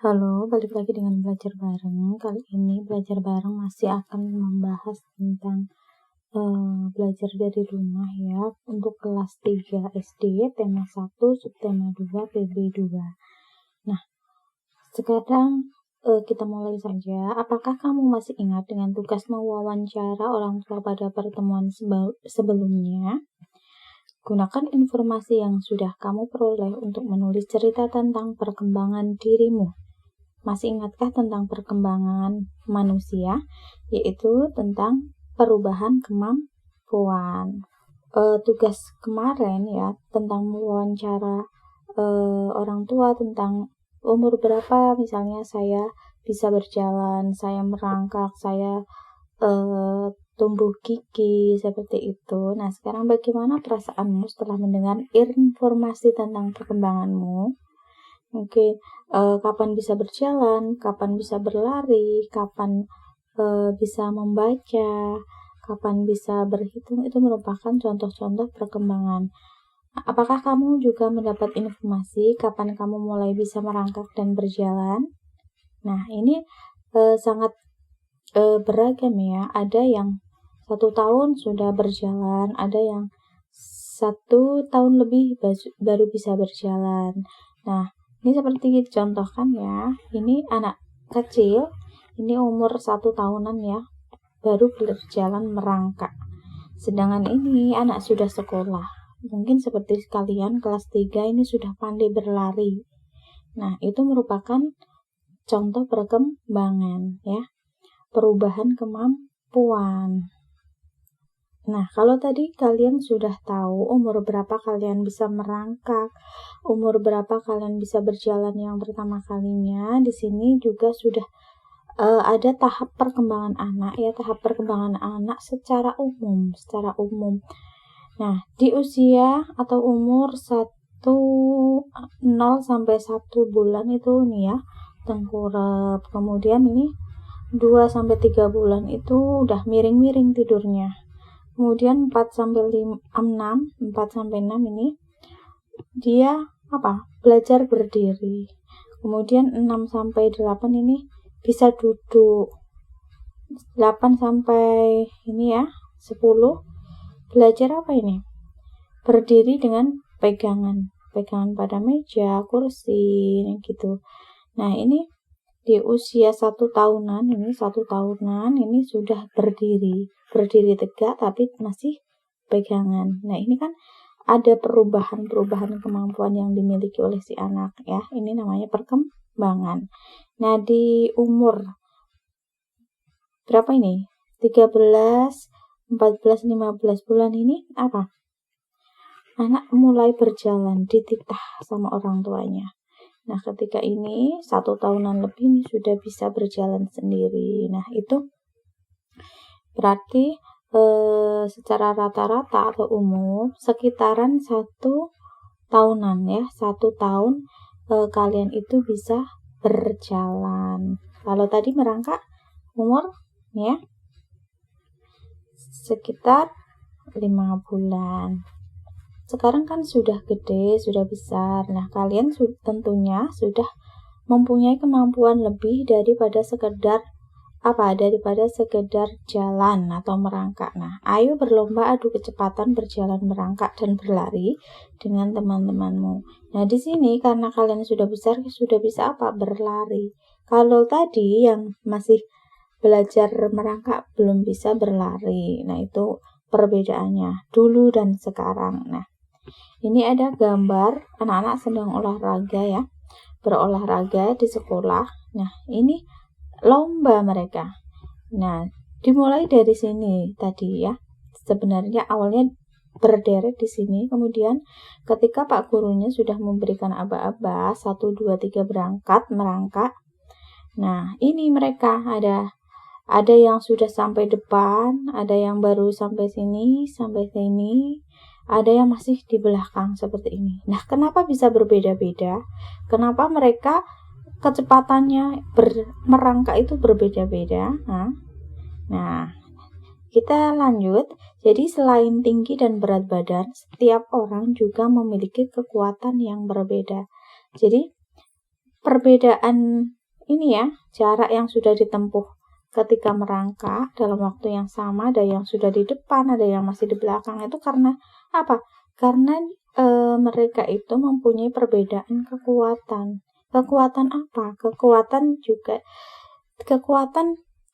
Halo, balik lagi dengan belajar bareng. Kali ini belajar bareng masih akan membahas tentang belajar dari rumah ya, untuk kelas 3 SD, tema 1, subtema 2, PB 2. Nah, sekarang kita mulai saja. Apakah kamu masih ingat dengan tugas mewawancara orang tua pada pertemuan sebelumnya? Gunakan informasi yang sudah kamu peroleh untuk menulis cerita tentang perkembangan dirimu. Masih ingatkah tentang perkembangan manusia, yaitu tentang perubahan kemampuan? Tugas kemarin ya, tentang mewawancara orang tua tentang umur berapa, misalnya saya bisa berjalan, saya merangkak, saya tumbuh gigi, seperti itu. Nah, sekarang bagaimana perasaanmu setelah mendengar informasi tentang perkembanganmu? Mungkin kapan bisa berjalan, kapan bisa berlari, kapan bisa membaca, kapan bisa berhitung, itu merupakan contoh-contoh perkembangan. Apakah kamu juga mendapat informasi kapan kamu mulai bisa merangkak dan berjalan? Nah, ini sangat beragam ya. Ada yang 1 tahun sudah berjalan, ada yang 1 tahun lebih baru bisa berjalan. Nah, ini seperti contohkan ya, ini anak kecil, ini umur 1 tahunan ya, baru berjalan merangkak. Sedangkan ini anak sudah sekolah, mungkin seperti kalian kelas 3 ini sudah pandai berlari. Nah, itu merupakan contoh perkembangan ya, perubahan kemampuan. Nah, kalau tadi kalian sudah tahu umur berapa kalian bisa merangkak, umur berapa kalian bisa berjalan yang pertama kalinya, di sini juga sudah ada tahap perkembangan anak ya, tahap perkembangan anak secara umum. Nah, di usia atau umur 0 sampai 1 bulan itu nih ya, tengkurap. Kemudian ini 2 sampai 3 bulan itu udah miring-miring tidurnya. Kemudian 4 sampai 6 ini dia belajar berdiri. Kemudian 6 sampai 8 ini bisa duduk. 8 sampai ini ya, 10 belajar ini? Berdiri dengan pegangan pada meja, kursi gitu. Nah, ini di usia 1 tahunan ini sudah berdiri tegak tapi masih pegangan. Nah, ini kan ada perubahan kemampuan yang dimiliki oleh si anak ya, ini namanya perkembangan. Nah, di umur berapa ini? 13, 14, 15 bulan ini anak mulai berjalan, dititah sama orang tuanya. Nah, ketika ini 1 tahunan lebih ini sudah bisa berjalan sendiri. Nah, itu berarti secara rata-rata atau umum sekitaran 1 tahunan ya, 1 tahun kalian itu bisa berjalan. Kalau tadi merangkak umur ya sekitar 5 bulan. Sekarang kan sudah gede, sudah besar. Nah, kalian tentunya sudah mempunyai kemampuan lebih daripada sekedar jalan atau merangkak. Nah, ayo berlomba adu kecepatan berjalan, merangkak, dan berlari dengan teman-temanmu. Nah, di sini karena kalian sudah besar, sudah bisa berlari. Kalau tadi yang masih belajar merangkak belum bisa berlari. Nah, itu perbedaannya dulu dan sekarang. Nah, ini ada gambar anak-anak sedang olahraga ya, berolahraga di sekolah. Nah, ini lomba mereka. Nah, dimulai dari sini tadi ya. Sebenarnya awalnya berderet di sini, kemudian ketika Pak gurunya sudah memberikan aba-aba 1, 2, 3 merangkak. Nah, ini mereka ada yang sudah sampai depan, ada yang baru sampai sini, ada yang masih di belakang seperti ini. Nah, kenapa bisa berbeda-beda? Kenapa mereka kecepatannya merangkak itu berbeda-beda? Nah, kita lanjut. Jadi selain tinggi dan berat badan, setiap orang juga memiliki kekuatan yang berbeda. Jadi perbedaan ini ya, jarak yang sudah ditempuh ketika merangkak dalam waktu yang sama, ada yang sudah di depan, ada yang masih di belakang, itu karena apa? Karena mereka itu mempunyai perbedaan kekuatan. Kekuatan apa? Kekuatan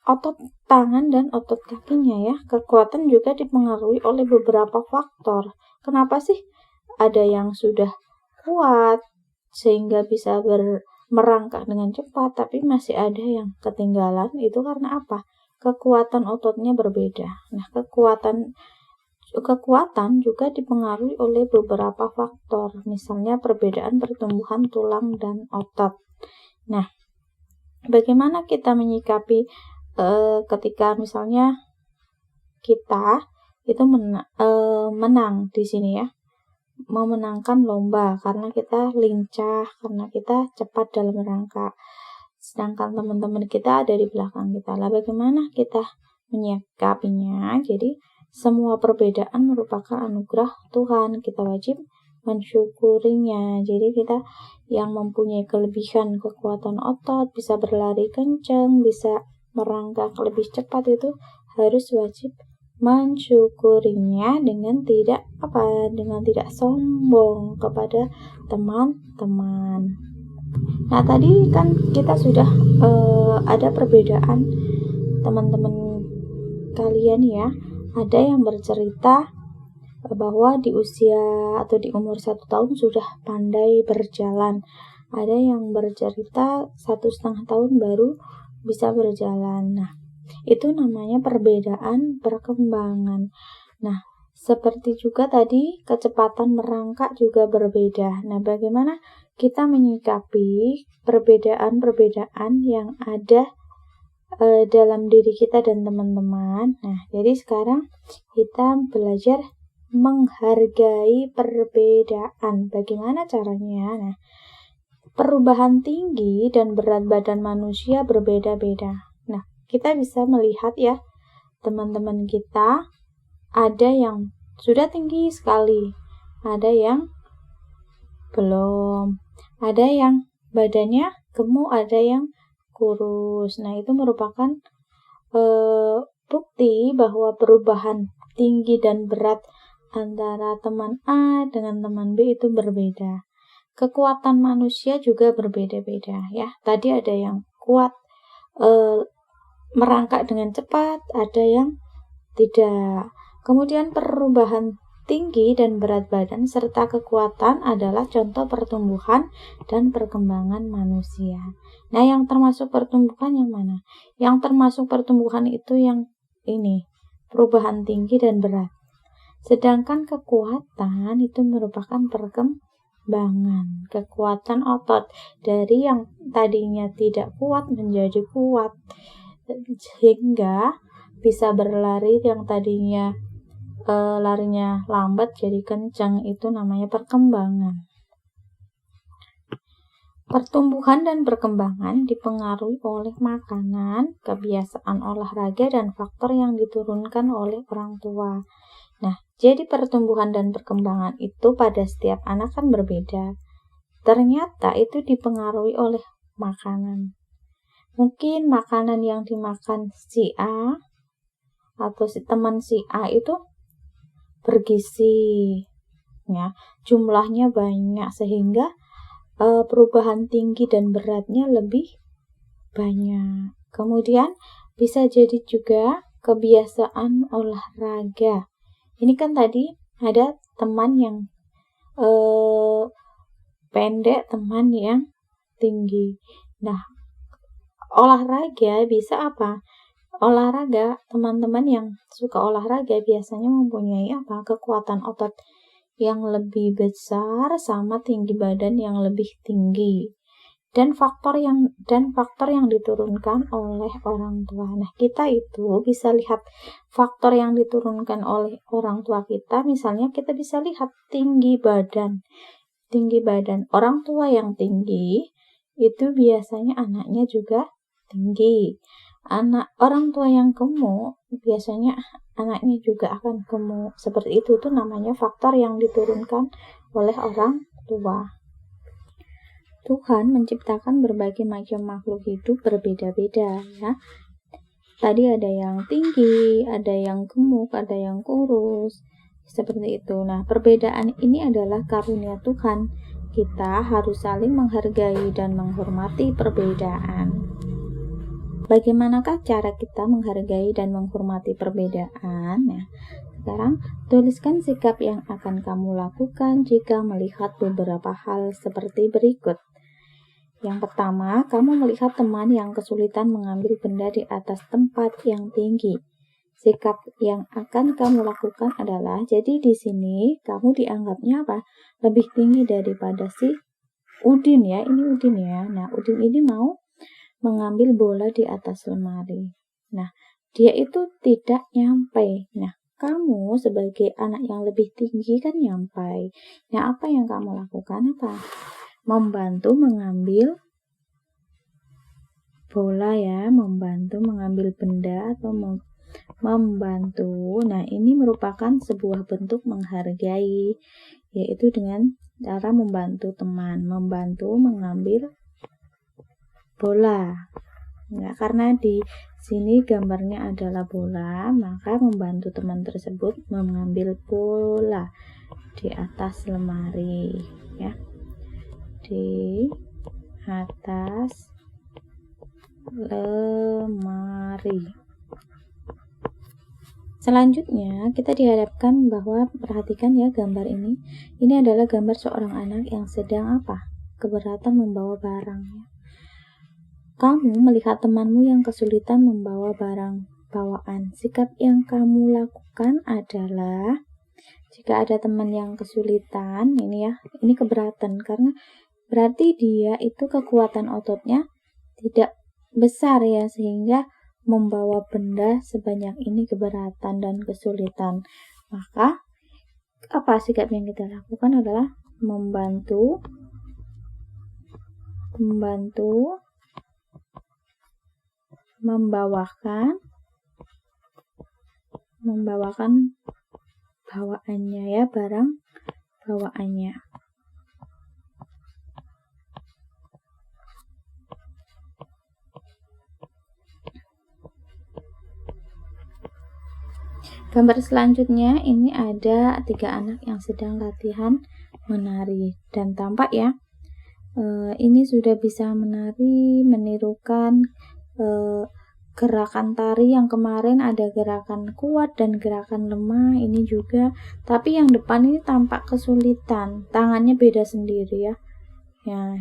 otot tangan dan otot kakinya ya. Kekuatan juga dipengaruhi oleh beberapa faktor. Kenapa sih ada yang sudah kuat sehingga bisa merangkak dengan cepat, tapi masih ada yang ketinggalan? Itu karena apa? Kekuatan ototnya berbeda. Nah, kekuatan juga dipengaruhi oleh beberapa faktor, misalnya perbedaan pertumbuhan tulang dan otot. Nah, bagaimana kita menyikapi ketika misalnya kita itu menang di sini ya, memenangkan lomba karena kita lincah, karena kita cepat dalam merangkak, sedangkan teman-teman kita ada di belakang kita. Lah, bagaimana kita menyikapinya? Jadi semua perbedaan merupakan anugerah Tuhan, kita wajib mensyukurinya. Jadi kita yang mempunyai kelebihan kekuatan otot, bisa berlari kencang, bisa merangkak lebih cepat, itu harus wajib mensyukurinya dengan tidak sombong kepada teman-teman. Nah, tadi kan kita sudah ada perbedaan teman-teman kalian ya. Ada yang bercerita bahwa di usia atau di umur 1 tahun sudah pandai berjalan. Ada yang bercerita 1,5 tahun baru bisa berjalan. Nah, itu namanya perbedaan perkembangan. Nah, seperti juga tadi kecepatan merangkak juga berbeda. Nah, bagaimana kita menyikapi perbedaan-perbedaan yang ada dalam diri kita dan teman-teman? Nah, jadi sekarang kita belajar menghargai perbedaan. Bagaimana caranya? Nah, perubahan tinggi dan berat badan manusia berbeda-beda. Nah, kita bisa melihat ya, teman-teman kita ada yang sudah tinggi sekali, ada yang belum, ada yang badannya gemuk, ada yang kurus. Nah, itu merupakan bukti bahwa perubahan tinggi dan berat antara teman A dengan teman B itu berbeda. Kekuatan manusia juga berbeda-beda ya. Tadi ada yang kuat merangkak dengan cepat, ada yang tidak. Kemudian perubahan tinggi dan berat badan serta kekuatan adalah contoh pertumbuhan dan perkembangan manusia. Nah, yang termasuk pertumbuhan yang mana? Yang termasuk pertumbuhan itu yang ini, perubahan tinggi dan berat. Sedangkan kekuatan itu merupakan perkembangan. Kekuatan otot dari yang tadinya tidak kuat menjadi kuat, sehingga bisa berlari yang tadinya larinya lambat jadi kencang, itu namanya perkembangan. Pertumbuhan dan perkembangan dipengaruhi oleh makanan, kebiasaan olahraga, dan faktor yang diturunkan oleh orang tua. Nah, jadi pertumbuhan dan perkembangan itu pada setiap anak kan berbeda. Ternyata itu dipengaruhi oleh makanan. Mungkin makanan yang dimakan si A atau si teman si A itu bergizi ya, jumlahnya banyak, sehingga perubahan tinggi dan beratnya lebih banyak. Kemudian bisa jadi juga kebiasaan olahraga. Ini kan tadi ada teman yang pendek, teman yang tinggi. Nah, olahraga bisa apa? Olahraga, teman-teman yang suka olahraga biasanya mempunyai kekuatan otot yang lebih besar sama tinggi badan yang lebih tinggi, dan faktor yang diturunkan oleh orang tua. Nah, kita itu bisa lihat faktor yang diturunkan oleh orang tua kita. Misalnya kita bisa lihat tinggi badan orang tua yang tinggi itu biasanya anaknya juga tinggi. Orang tua yang gemuk biasanya anaknya juga akan gemuk. Seperti itu tuh namanya faktor yang diturunkan oleh orang tua. Tuhan menciptakan berbagai macam makhluk hidup berbeda-beda ya. Tadi ada yang tinggi, ada yang gemuk, ada yang kurus, seperti itu. Nah, perbedaan ini adalah karunia Tuhan. Kita harus saling menghargai dan menghormati perbedaan. Bagaimanakah cara kita menghargai dan menghormati perbedaan? Nah, sekarang tuliskan sikap yang akan kamu lakukan jika melihat beberapa hal seperti berikut. Yang pertama, kamu melihat teman yang kesulitan mengambil benda di atas tempat yang tinggi. Sikap yang akan kamu lakukan adalah, jadi di sini kamu dianggapnya apa? Lebih tinggi daripada si Udin ya, ini Udin ya. Nah, Udin ini mau mengambil bola di atas lemari. Nah, dia itu tidak nyampe. Nah, kamu sebagai anak yang lebih tinggi kan nyampe. Nah, apa yang kamu lakukan apa? Membantu mengambil bola ya, membantu mengambil benda atau membantu. Nah, ini merupakan sebuah bentuk menghargai, yaitu dengan cara membantu teman, membantu mengambil bola. Nah, karena di sini gambarnya adalah bola, maka membantu teman tersebut mengambil bola di atas lemari ya. Di atas lemari. Selanjutnya, kita dihadapkan bahwa perhatikan ya gambar ini. Ini adalah gambar seorang anak yang sedang apa? Keberatan membawa barang ya. Kamu melihat temanmu yang kesulitan membawa barang bawaan. Sikap yang kamu lakukan adalah, jika ada teman yang kesulitan, ini ya, ini keberatan karena berarti dia itu kekuatan ototnya tidak besar ya, sehingga membawa benda sebanyak ini keberatan dan kesulitan. Maka apa sikap yang kita lakukan adalah membantu membawakan bawaannya ya, barang bawaannya. Gambar selanjutnya ini ada 3 anak yang sedang latihan menari dan tampak ya ini sudah bisa menari, menirukan gerakan tari yang kemarin ada gerakan kuat dan gerakan lemah ini juga, tapi yang depan ini tampak kesulitan, tangannya beda sendiri ya. Ya.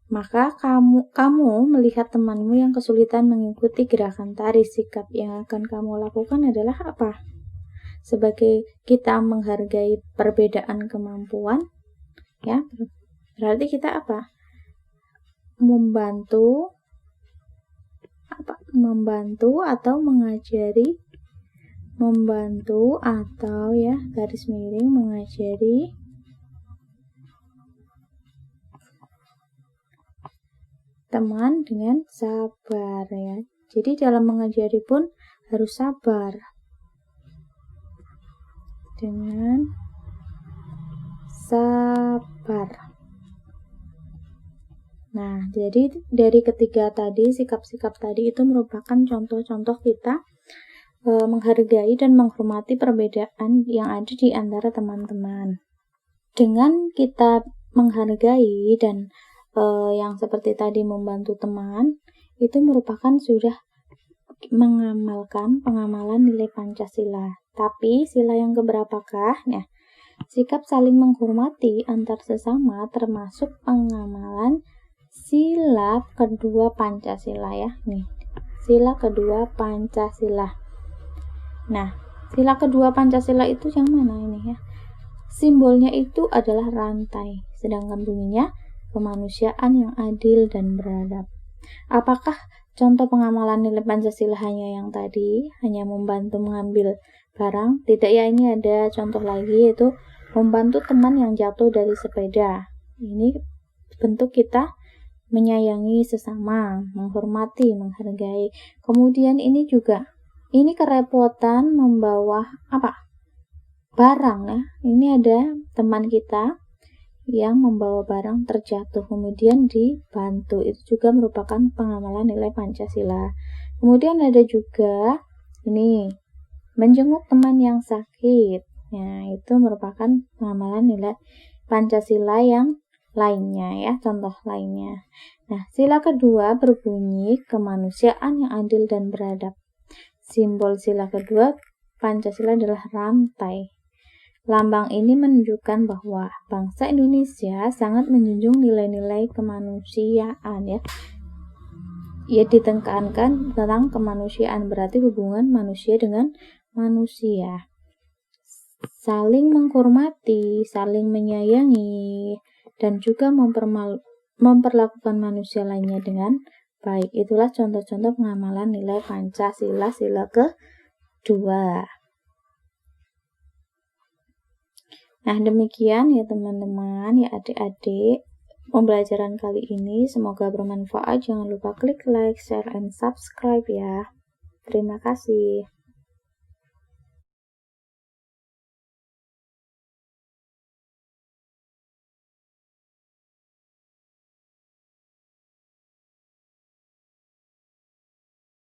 Maka kamu melihat temanmu yang kesulitan mengikuti gerakan tari, sikap yang akan kamu lakukan adalah apa? Sebagai kita menghargai perbedaan kemampuan ya, berarti kita apa? Membantu atau mengajari, membantu atau ya garis miring mengajari teman dengan sabar ya. Jadi dalam mengajari pun harus sabar. Dengan sabar. Nah, jadi dari ketiga tadi, sikap-sikap tadi itu merupakan contoh-contoh kita menghargai dan menghormati perbedaan yang ada di antara teman-teman. Dengan kita menghargai dan yang seperti tadi membantu teman, itu merupakan sudah mengamalkan pengamalan nilai Pancasila. Tapi sila yang keberapakah? Nah, sikap saling menghormati antar sesama termasuk pengamalan sila kedua Pancasila ya. Nih, sila kedua Pancasila. Nah, sila kedua Pancasila itu yang mana ini ya? Simbolnya itu adalah rantai, sedangkan bunyinya kemanusiaan yang adil dan beradab. Apakah contoh pengamalan nilai Pancasila hanya yang tadi, hanya membantu mengambil barang? Tidak ya, ini ada contoh lagi, yaitu membantu teman yang jatuh dari sepeda. Ini bentuk kita menyayangi sesama, menghormati, menghargai. Kemudian ini juga, ini kerepotan membawa apa? Barang ya. Ini ada teman kita yang membawa barang terjatuh kemudian dibantu. Itu juga merupakan pengamalan nilai Pancasila. Kemudian ada juga ini, menjenguk teman yang sakit. Nah, itu merupakan pengamalan nilai Pancasila yang lainnya ya, contoh lainnya. Nah, sila kedua berbunyi kemanusiaan yang adil dan beradab. Simbol sila kedua Pancasila adalah rantai. Lambang ini menunjukkan bahwa bangsa Indonesia sangat menjunjung nilai-nilai kemanusiaan ya. Ia ditekankan tentang kemanusiaan, berarti hubungan manusia dengan manusia. Saling menghormati, saling menyayangi, dan juga memperlakukan manusia lainnya dengan baik. Itulah contoh-contoh pengamalan nilai Pancasila sila kedua. Nah, demikian ya teman-teman, ya adik-adik, pembelajaran kali ini semoga bermanfaat. Jangan lupa klik like, share, and subscribe ya. Terima kasih.